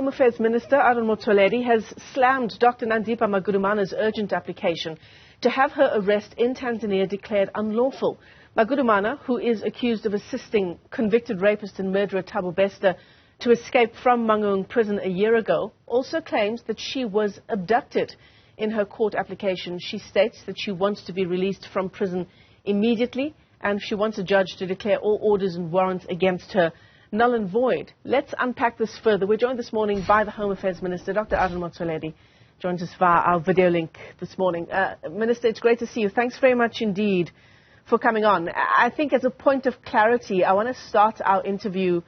Home Affairs Minister Aaron Motsoaledi has slammed Dr Nandipha Magudumana's urgent application to have her arrest in Tanzania declared unlawful. Magudumana, who is accused of assisting convicted rapist and murderer Thabo Bester to escape from Mangaung Prison a year ago, also claims that she was abducted. In her court application, she states that she wants to be released from prison immediately and she wants a judge to declare all orders and warrants against her null and void. Let's unpack this further. We're joined this morning by the Home Affairs Minister, Dr Aaron Motsoaledi, joins us via our video link this morning. Minister, it's great to see you. Thanks very much indeed for coming on. I think as a point of clarity, I want to start our interview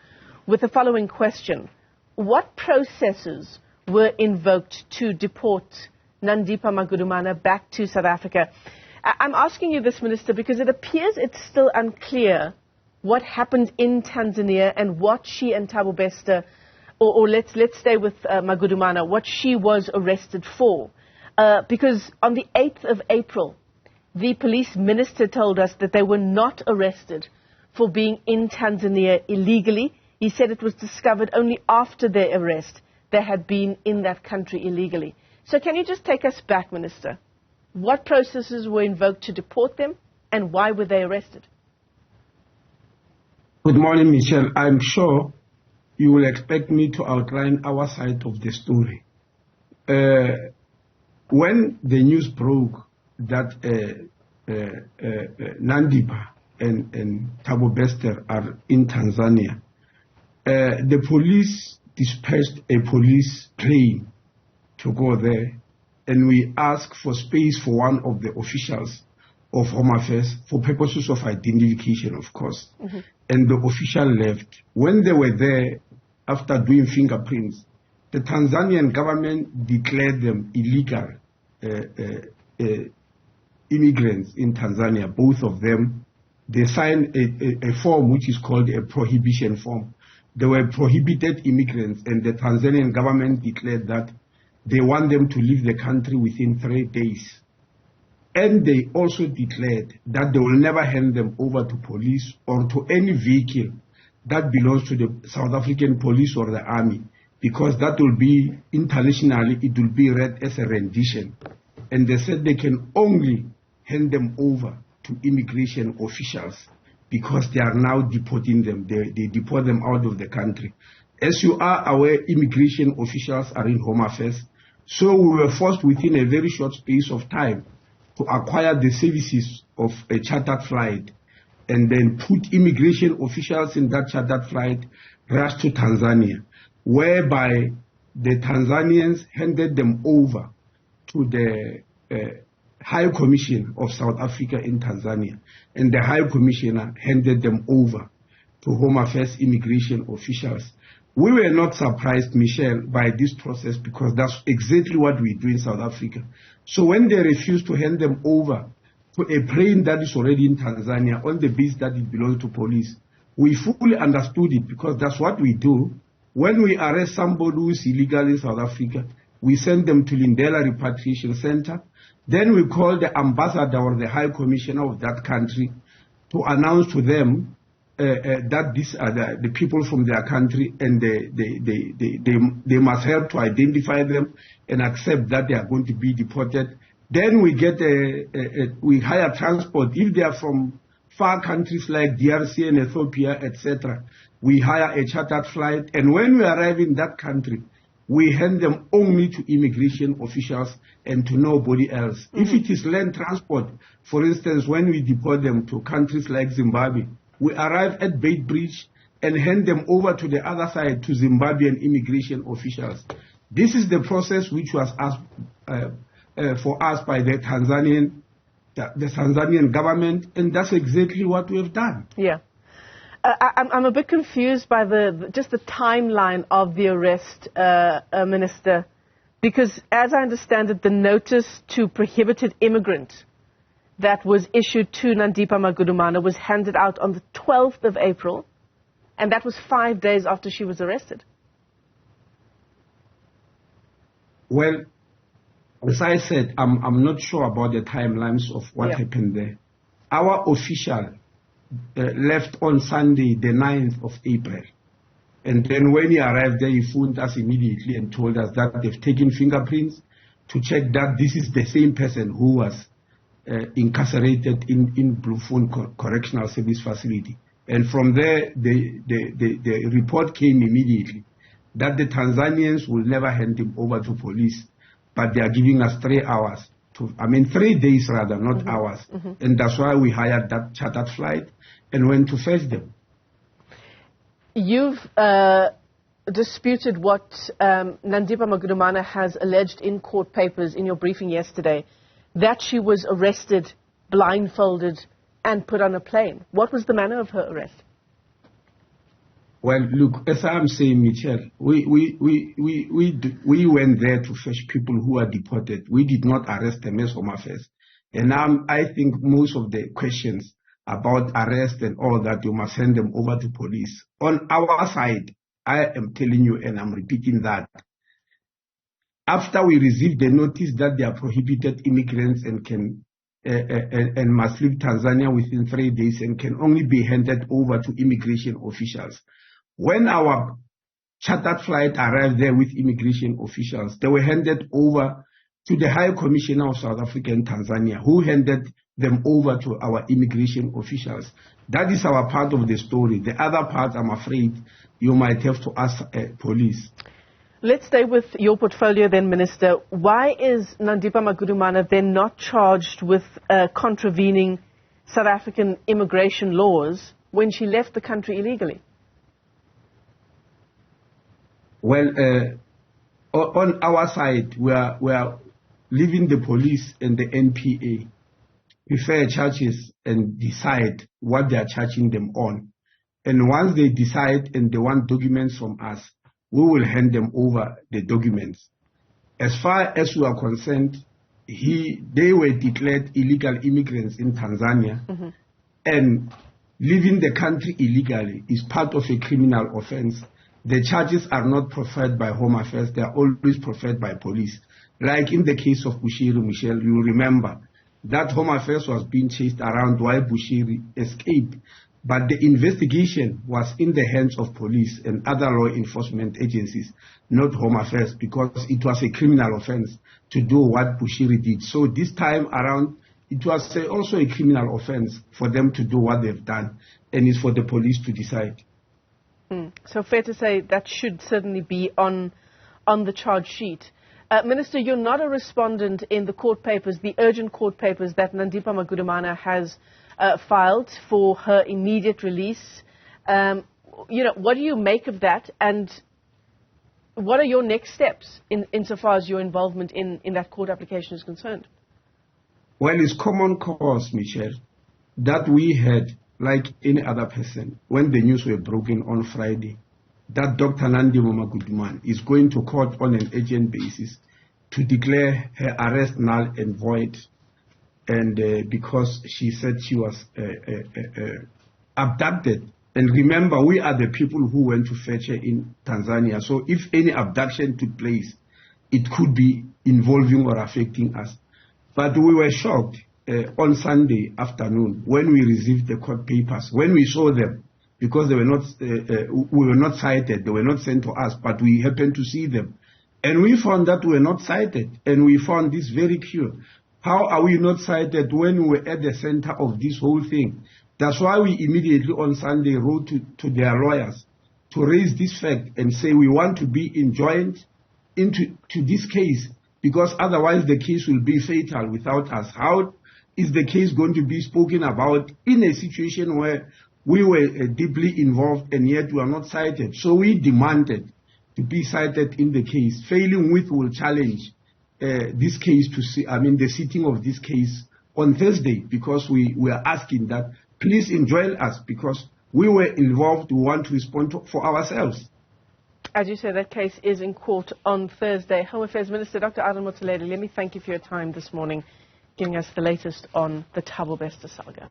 with the following question. What processes were invoked to deport Nandipha Magudumana back to South Africa? I'm asking you this, Minister, because it appears it's still unclear what happened in Tanzania and what she and Thabo Bester, or let's stay with Magudumana, what she was arrested for. Because on the 8th of April, the police minister told us that they were not arrested for being in Tanzania illegally. He said it was discovered only after their arrest they had been in that country illegally. So can you just take us back, Minister? What processes were invoked to deport them and why were they arrested? Good morning, Michelle. I'm sure you will expect me to outline our side of the story. When the news broke that Nandipha and Thabo Bester are in Tanzania, the police dispatched a police plane to go there, and we asked for space for one of the officials of Home Affairs for purposes of identification, of course. Mm-hmm. And the official left. When they were there, after doing fingerprints, the Tanzanian government declared them illegal immigrants in Tanzania, both of them. They signed a form which is called a prohibition form. They were prohibited immigrants, and the Tanzanian government declared that they want them to leave the country within 3 days. And they also declared that they will never hand them over to police or to any vehicle that belongs to the South African police or the army, because that will be, internationally, it will be read as a rendition. And they said they can only hand them over to immigration officials because they are now deporting them. They deport them out of the country. As you are aware, immigration officials are in Home Affairs. So we were forced within a very short space of time to acquire the services of a chartered flight and then put immigration officials in that chartered flight, rush to Tanzania, whereby the Tanzanians handed them over to the High Commission of South Africa in Tanzania, and the High Commissioner handed them over to Home Affairs immigration officials. We were not surprised, Michelle, by this process because that's exactly what we do in South Africa. So when they refused to hand them over to a plane that is already in Tanzania on the basis that it belongs to police, we fully understood it because that's what we do. When we arrest somebody who is illegal in South Africa, we send them to Lindela Repatriation Center. Then we call the ambassador or the High Commissioner of that country to announce to them that these are the people from their country, and they must help to identify them and accept that they are going to be deported. Then we get we hire transport. If they are from far countries like DRC and Ethiopia, etc., we hire a chartered flight. And when we arrive in that country, we hand them only to immigration officials and to nobody else. Mm-hmm. If it is land transport, for instance, when we deport them to countries like Zimbabwe, we arrive at Bait Bridge and hand them over to the other side to Zimbabwean immigration officials. This is the process which was asked for us by the Tanzanian government, and that's exactly what we have done. Yeah. I'm a bit confused by just the timeline of the arrest, Minister, because as I understand it, the notice to prohibited immigrant that was issued to Nandipha Magudumana was handed out on the 12th of April, and that was 5 days after she was arrested. Well, as I said, I'm not sure about the timelines of what happened there. Our official left on Sunday, the 9th of April, And then when he arrived there, he phoned us immediately and told us that they've taken fingerprints to check that this is the same person who was incarcerated in Blue Phone Correctional Service Facility. And from there, the report came immediately that the Tanzanians will never hand him over to police, but they are giving us 3 hours. 3 days rather, not hours. And that's why we hired that chartered flight and went to fetch them. You've disputed what Nandipha Magudumana has alleged in court papers in your briefing yesterday, that she was arrested, blindfolded, and put on a plane. What was the manner of her arrest? Well, look, as I'm saying, Michelle, we went there to fetch people who are deported. We did not arrest them as Home Affairs. And I think most of the questions about arrest and all that, you must send them over to police. On our side, I am telling you, and I'm repeating that, after we received the notice that they are prohibited immigrants and can and must leave Tanzania within 3 days and can only be handed over to immigration officials. When our chartered flight arrived there with immigration officials, they were handed over to the High Commissioner of South Africa in Tanzania, who handed them over to our immigration officials. That is our part of the story. The other part, I'm afraid, you might have to ask police. Let's stay with your portfolio then, Minister. Why is Nandipha Magudumana then not charged with contravening South African immigration laws when she left the country illegally? Well, on our side, we are leaving the police and the NPA prefer charges and decide what they are charging them on. And once they decide and they want documents from us, we will hand them over the documents. As far as we are concerned, they were declared illegal immigrants in Tanzania, and leaving the country illegally is part of a criminal offense. The charges are not preferred by Home Affairs, they are always preferred by police. Like in the case of Bushiri, Michelle, you remember that Home Affairs was being chased around while Bushiri escaped. But the investigation was in the hands of police and other law enforcement agencies, not Home Affairs, because it was a criminal offense to do what Bushiri did. So this time around, it was also a criminal offense for them to do what they've done, and it's for the police to decide. So fair to say that should certainly be on the charge sheet. Minister, you're not a respondent in the court papers, the urgent court papers that Nandipha Magudumana has filed for her immediate release. What do you make of that, and what are your next steps insofar as your involvement in that court application is concerned? Well, it's common cause, Michelle, that we had, like any other person, when the news were broken on Friday, that Dr Nandipha Magudumana is going to court on an urgent basis to declare her arrest null and void. And because she said she was abducted. And remember, we are the people who went to fetch her in Tanzania. So if any abduction took place, it could be involving or affecting us. But we were shocked on Sunday afternoon when we received the court papers, when we saw them, because they were not, we were not cited, they were not sent to us, but we happened to see them. And we found that we were not cited, and we found this very curious. How are we not cited when we were at the center of this whole thing? That's why we immediately on Sunday wrote to their lawyers to raise this fact and say we want to be enjoined into this case, because otherwise the case will be fatal without us. How is the case going to be spoken about in a situation where we were deeply involved and yet we are not cited? So we demanded to be cited in the case. Failing which will challenge this case to see, the sitting of this case on Thursday, because we were asking that please enjoin us because we were involved, we want to respond for ourselves. As you say, that case is in court on Thursday. Home Affairs Minister Dr Aaron Motsoaledi, let me thank you for your time this morning, giving us the latest on the Thabo Bester saga.